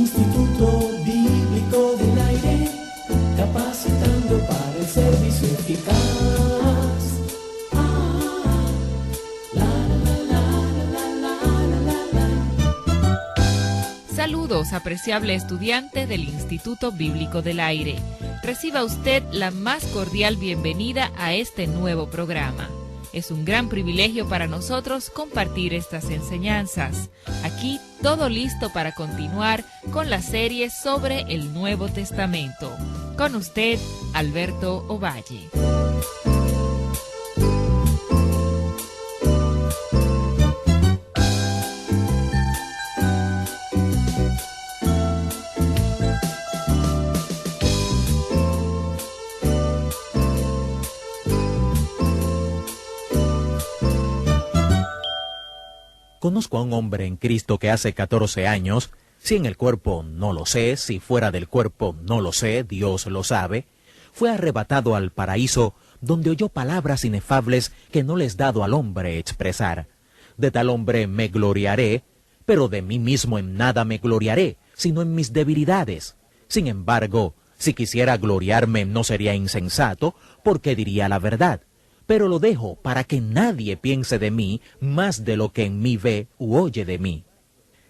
Instituto Bíblico del Aire, capacitando para el servicio eficaz. Saludos, apreciable estudiante del Instituto Bíblico del Aire. Reciba usted la más cordial bienvenida a este nuevo programa. Es un gran privilegio para nosotros compartir estas enseñanzas. Aquí todo listo para continuar con la serie sobre el Nuevo Testamento. Con usted, Alberto Ovalle. Conozco a un hombre en Cristo que hace 14 años, si en el cuerpo no lo sé, si fuera del cuerpo no lo sé, Dios lo sabe, fue arrebatado al paraíso donde oyó palabras inefables que no les dado al hombre expresar. De tal hombre me gloriaré, pero de mí mismo en nada me gloriaré, sino en mis debilidades. Sin embargo, si quisiera gloriarme no sería insensato, porque diría la verdad. Pero lo dejo para que nadie piense de mí más de lo que en mí ve u oye de mí.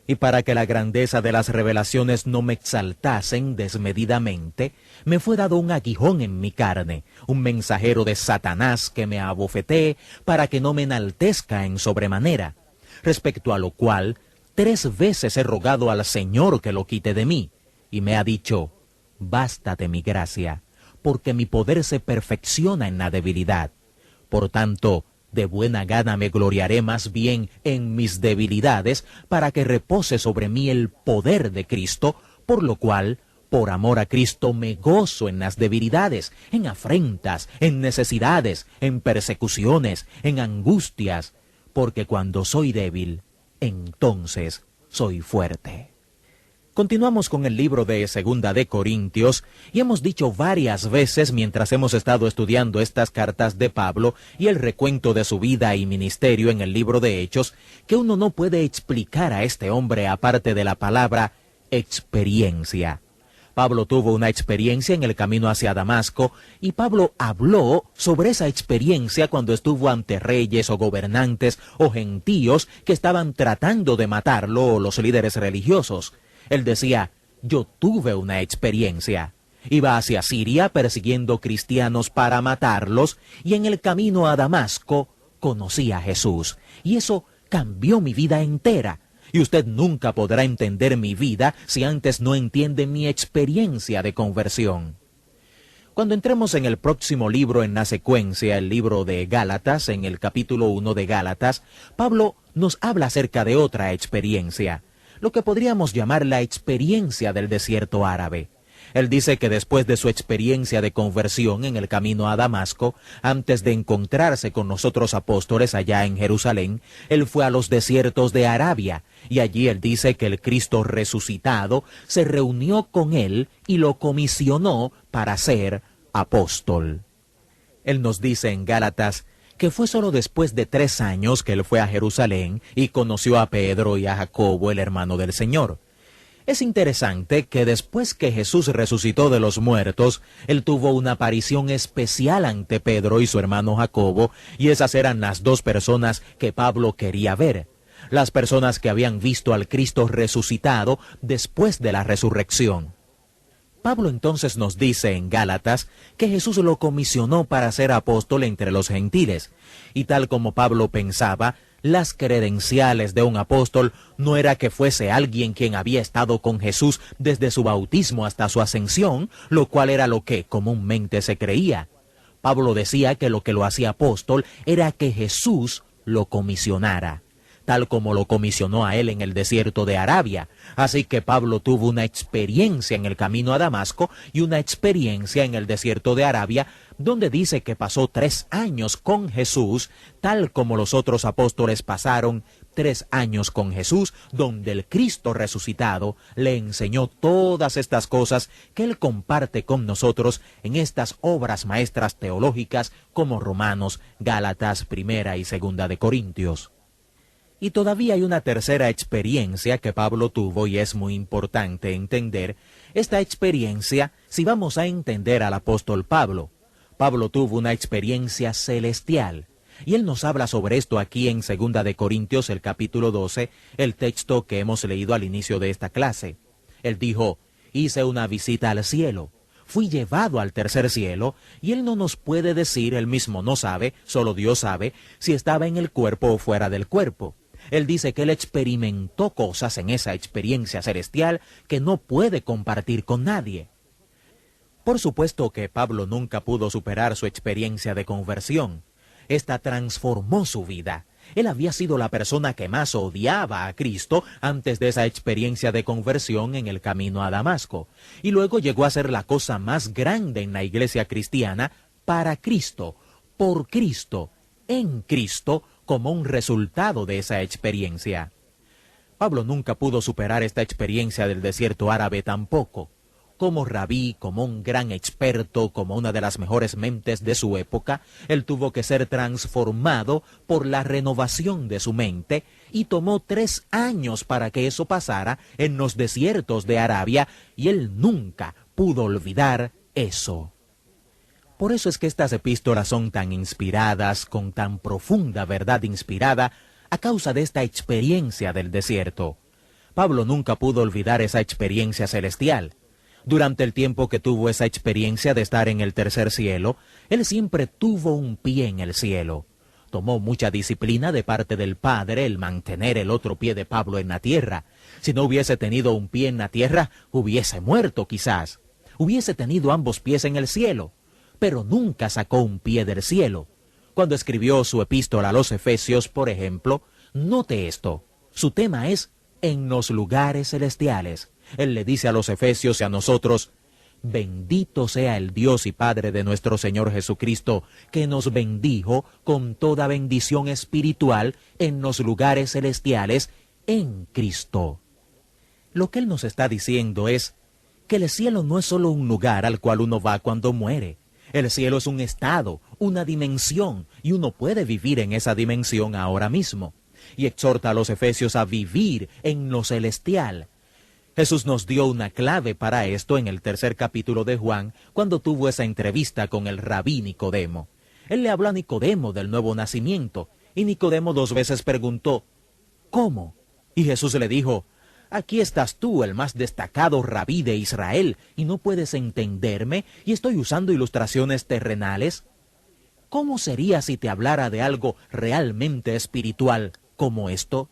Y para que la grandeza de las revelaciones no me exaltasen desmedidamente, me fue dado un aguijón en mi carne, un mensajero de Satanás que me abofetee para que no me enaltezca en sobremanera, respecto a lo cual 3 veces he rogado al Señor que lo quite de mí, y me ha dicho, bástate mi gracia, porque mi poder se perfecciona en la debilidad. Por tanto, de buena gana me gloriaré más bien en mis debilidades, para que repose sobre mí el poder de Cristo, por lo cual, por amor a Cristo, me gozo en las debilidades, en afrentas, en necesidades, en persecuciones, en angustias, porque cuando soy débil, entonces soy fuerte. Continuamos con el libro de Segunda de Corintios y hemos dicho varias veces mientras hemos estado estudiando estas cartas de Pablo y el recuento de su vida y ministerio en el libro de Hechos que uno no puede explicar a este hombre aparte de la palabra experiencia. Pablo tuvo una experiencia en el camino hacia Damasco y Pablo habló sobre esa experiencia cuando estuvo ante reyes o gobernantes o gentíos que estaban tratando de matarlo o los líderes religiosos. Él decía, yo tuve una experiencia. Iba hacia Siria persiguiendo cristianos para matarlos y en el camino a Damasco conocí a Jesús. Y eso cambió mi vida entera. Y usted nunca podrá entender mi vida si antes no entiende mi experiencia de conversión. Cuando entremos en el próximo libro en la secuencia, el libro de Gálatas, en el capítulo 1 de Gálatas, Pablo nos habla acerca de otra experiencia, lo que podríamos llamar la experiencia del desierto árabe. Él dice que después de su experiencia de conversión en el camino a Damasco, antes de encontrarse con los otros apóstoles allá en Jerusalén, él fue a los desiertos de Arabia, y allí él dice que el Cristo resucitado se reunió con él y lo comisionó para ser apóstol. Él nos dice en Gálatas que fue solo después de 3 años que él fue a Jerusalén y conoció a Pedro y a Jacobo, el hermano del Señor. Es interesante que después que Jesús resucitó de los muertos, él tuvo una aparición especial ante Pedro y su hermano Jacobo, y esas eran las 2 personas que Pablo quería ver. Las personas que habían visto al Cristo resucitado después de la resurrección. Pablo entonces nos dice en Gálatas que Jesús lo comisionó para ser apóstol entre los gentiles, y tal como Pablo pensaba, las credenciales de un apóstol no era que fuese alguien quien había estado con Jesús desde su bautismo hasta su ascensión, lo cual era lo que comúnmente se creía. Pablo decía que lo que lo hacía apóstol era que Jesús lo comisionara, tal como lo comisionó a él en el desierto de Arabia. Así que Pablo tuvo una experiencia en el camino a Damasco y una experiencia en el desierto de Arabia, donde dice que pasó 3 años con Jesús, tal como los otros apóstoles pasaron 3 años con Jesús, donde el Cristo resucitado le enseñó todas estas cosas que él comparte con nosotros en estas obras maestras teológicas como Romanos, Gálatas, Primera y Segunda de Corintios. Y todavía hay una tercera experiencia que Pablo tuvo y es muy importante entender esta experiencia si vamos a entender al apóstol Pablo. Pablo tuvo una experiencia celestial y él nos habla sobre esto aquí en 2 de Corintios, el capítulo 12, el texto que hemos leído al inicio de esta clase. Él dijo, hice una visita al cielo, fui llevado al tercer cielo, y él no nos puede decir, él mismo no sabe, solo Dios sabe, si estaba en el cuerpo o fuera del cuerpo. Él dice que él experimentó cosas en esa experiencia celestial que no puede compartir con nadie. Por supuesto que Pablo nunca pudo superar su experiencia de conversión. Esta transformó su vida. Él había sido la persona que más odiaba a Cristo antes de esa experiencia de conversión en el camino a Damasco. Y luego llegó a ser la cosa más grande en la iglesia cristiana para Cristo, por Cristo, en Cristo, como un resultado de esa experiencia. Pablo nunca pudo superar esta experiencia del desierto árabe tampoco. Como rabí, como un gran experto, como una de las mejores mentes de su época, él tuvo que ser transformado por la renovación de su mente y tomó 3 años para que eso pasara en los desiertos de Arabia y él nunca pudo olvidar eso. Por eso es que estas epístolas son tan inspiradas, con tan profunda verdad inspirada, a causa de esta experiencia del desierto. Pablo nunca pudo olvidar esa experiencia celestial. Durante el tiempo que tuvo esa experiencia de estar en el tercer cielo, él siempre tuvo un pie en el cielo. Tomó mucha disciplina de parte del Padre el mantener el otro pie de Pablo en la tierra. Si no hubiese tenido un pie en la tierra, hubiese muerto quizás. Hubiese tenido ambos pies en el cielo, pero nunca sacó un pie del cielo. Cuando escribió su epístola a los Efesios, por ejemplo, note esto. Su tema es en los lugares celestiales. Él le dice a los Efesios y a nosotros, bendito sea el Dios y Padre de nuestro Señor Jesucristo, que nos bendijo con toda bendición espiritual en los lugares celestiales en Cristo. Lo que él nos está diciendo es que el cielo no es solo un lugar al cual uno va cuando muere. El cielo es un estado, una dimensión, y uno puede vivir en esa dimensión ahora mismo. Y exhorta a los Efesios a vivir en lo celestial. Jesús nos dio una clave para esto en el 3er capítulo de Juan, cuando tuvo esa entrevista con el rabí Nicodemo. Él le habló a Nicodemo del nuevo nacimiento, y Nicodemo 2 veces preguntó, ¿cómo? Y Jesús le dijo, aquí estás tú, el más destacado rabí de Israel, y no puedes entenderme, y estoy usando ilustraciones terrenales. ¿Cómo sería si te hablara de algo realmente espiritual como esto?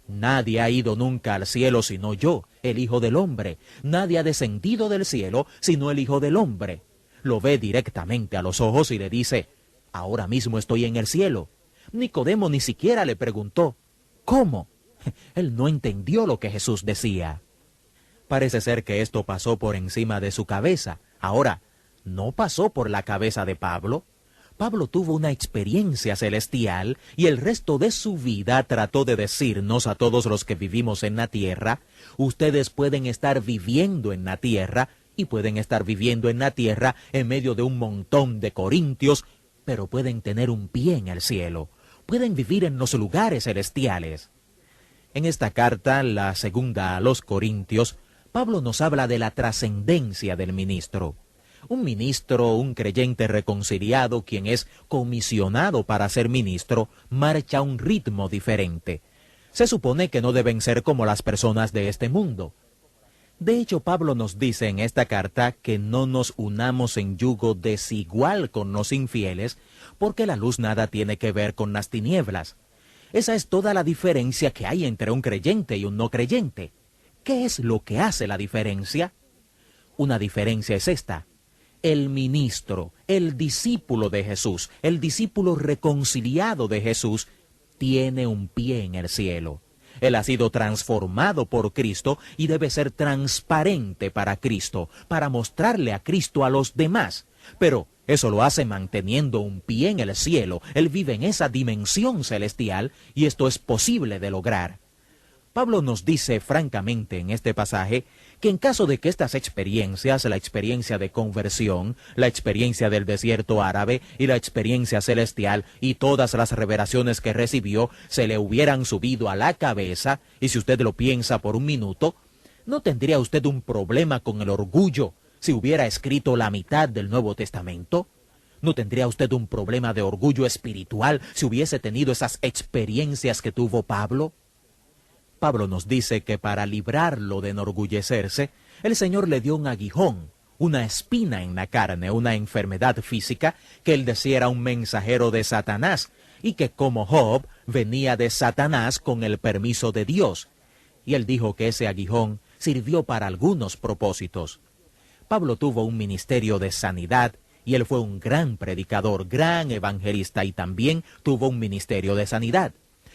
Nadie ha ido nunca al cielo sino yo, el Hijo del Hombre. Nadie ha descendido del cielo sino el Hijo del Hombre. Lo ve directamente a los ojos y le dice, ahora mismo estoy en el cielo. Nicodemo ni siquiera le preguntó, ¿cómo? Él no entendió lo que Jesús decía. Parece ser que esto pasó por encima de su cabeza. Ahora, ¿no pasó por la cabeza de Pablo? Pablo tuvo una experiencia celestial y el resto de su vida trató de decirnos a todos los que vivimos en la tierra, ustedes pueden estar viviendo en la tierra y pueden estar viviendo en la tierra en medio de un montón de corintios, pero pueden tener un pie en el cielo, pueden vivir en los lugares celestiales. En esta carta, la segunda a los Corintios, Pablo nos habla de la trascendencia del ministro. Un ministro, un creyente reconciliado, quien es comisionado para ser ministro, marcha a un ritmo diferente. Se supone que no deben ser como las personas de este mundo. De hecho, Pablo nos dice en esta carta que no nos unamos en yugo desigual con los infieles, porque la luz nada tiene que ver con las tinieblas. Esa es toda la diferencia que hay entre un creyente y un no creyente. ¿Qué es lo que hace la diferencia? Una diferencia es esta. El ministro, el discípulo de Jesús, el discípulo reconciliado de Jesús, tiene un pie en el cielo. Él ha sido transformado por Cristo y debe ser transparente para Cristo, para mostrarle a Cristo a los demás. Pero eso lo hace manteniendo un pie en el cielo. Él vive en esa dimensión celestial y esto es posible de lograr. Pablo nos dice francamente en este pasaje que en caso de que estas experiencias, la experiencia de conversión, la experiencia del desierto árabe y la experiencia celestial y todas las revelaciones que recibió se le hubieran subido a la cabeza, y si usted lo piensa por un minuto, ¿no tendría usted un problema con el orgullo si hubiera escrito la mitad del Nuevo Testamento? ¿No tendría usted un problema de orgullo espiritual si hubiese tenido esas experiencias que tuvo Pablo? Pablo nos dice que para librarlo de enorgullecerse, el Señor le dio un aguijón, una espina en la carne, una enfermedad física que él decía era un mensajero de Satanás, y que como Job venía de Satanás con el permiso de Dios. Y él dijo que ese aguijón sirvió para algunos propósitos. Pablo tuvo un ministerio de sanidad, y él fue un gran predicador, gran evangelista, y también tuvo un ministerio de sanidad.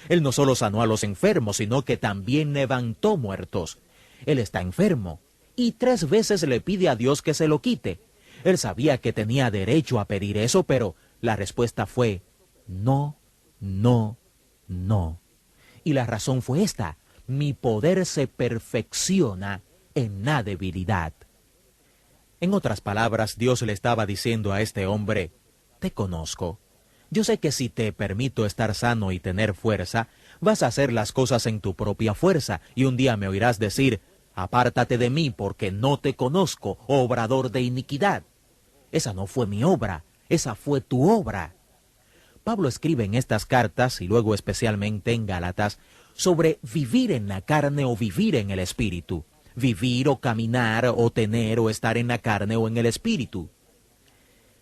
Él no solo sanó a los enfermos, sino que también levantó muertos. Él está enfermo, y 3 veces le pide a Dios que se lo quite. Él sabía que tenía derecho a pedir eso, pero la respuesta fue no, no, no. Y la razón fue esta: mi poder se perfecciona en la debilidad. En otras palabras, Dios le estaba diciendo a este hombre: te conozco. Yo sé que si te permito estar sano y tener fuerza, vas a hacer las cosas en tu propia fuerza, y un día me oirás decir: apártate de mí, porque no te conozco, obrador de iniquidad. Esa no fue mi obra, esa fue tu obra. Pablo escribe en estas cartas, y luego especialmente en Gálatas, sobre vivir en la carne o vivir en el espíritu, vivir o caminar o tener o estar en la carne o en el espíritu.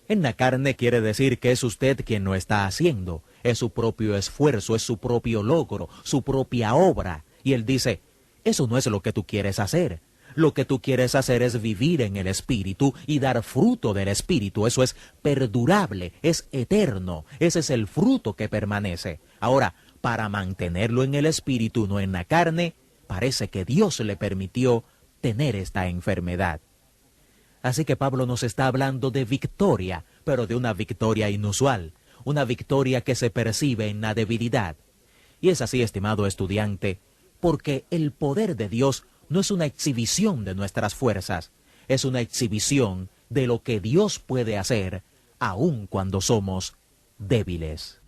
En la carne quiere decir que es usted quien lo está haciendo, es su propio esfuerzo, es su propio logro, su propia obra. Y él dice: eso no es lo que tú quieres hacer. Lo que tú quieres hacer es vivir en el espíritu y dar fruto del espíritu. Eso es perdurable, es eterno, ese es el fruto que permanece. Ahora, para mantenerlo en el espíritu, no en la carne, parece que Dios le permitió tener esta enfermedad. Así que Pablo nos está hablando de victoria, pero de una victoria inusual, una victoria que se percibe en la debilidad. Y es así, estimado estudiante, porque el poder de Dios no es una exhibición de nuestras fuerzas, es una exhibición de lo que Dios puede hacer, aun cuando somos débiles.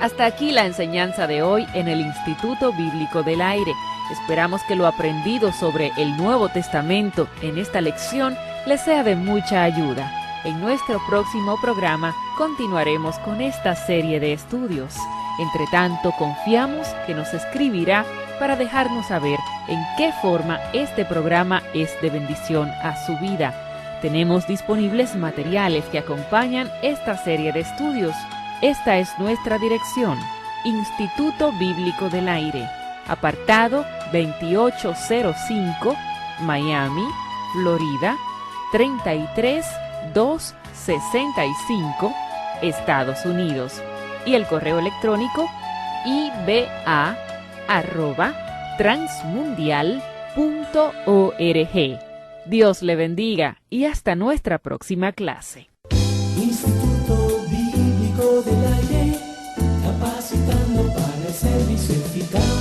Hasta aquí la enseñanza de hoy en el Instituto Bíblico del Aire. Esperamos que lo aprendido sobre el Nuevo Testamento en esta lección les sea de mucha ayuda. En nuestro próximo programa continuaremos con esta serie de estudios. Entre tanto, confiamos que nos escribirá para dejarnos saber en qué forma este programa es de bendición a su vida. Tenemos disponibles materiales que acompañan esta serie de estudios. Esta es nuestra dirección: Instituto Bíblico del Aire, apartado 2805, Miami, Florida, 33265, Estados Unidos. Y el correo electrónico iba@transmundial.org. Dios le bendiga y hasta nuestra próxima clase. Instituto Bíblico del Aire, capacitando para el servicio eficaz.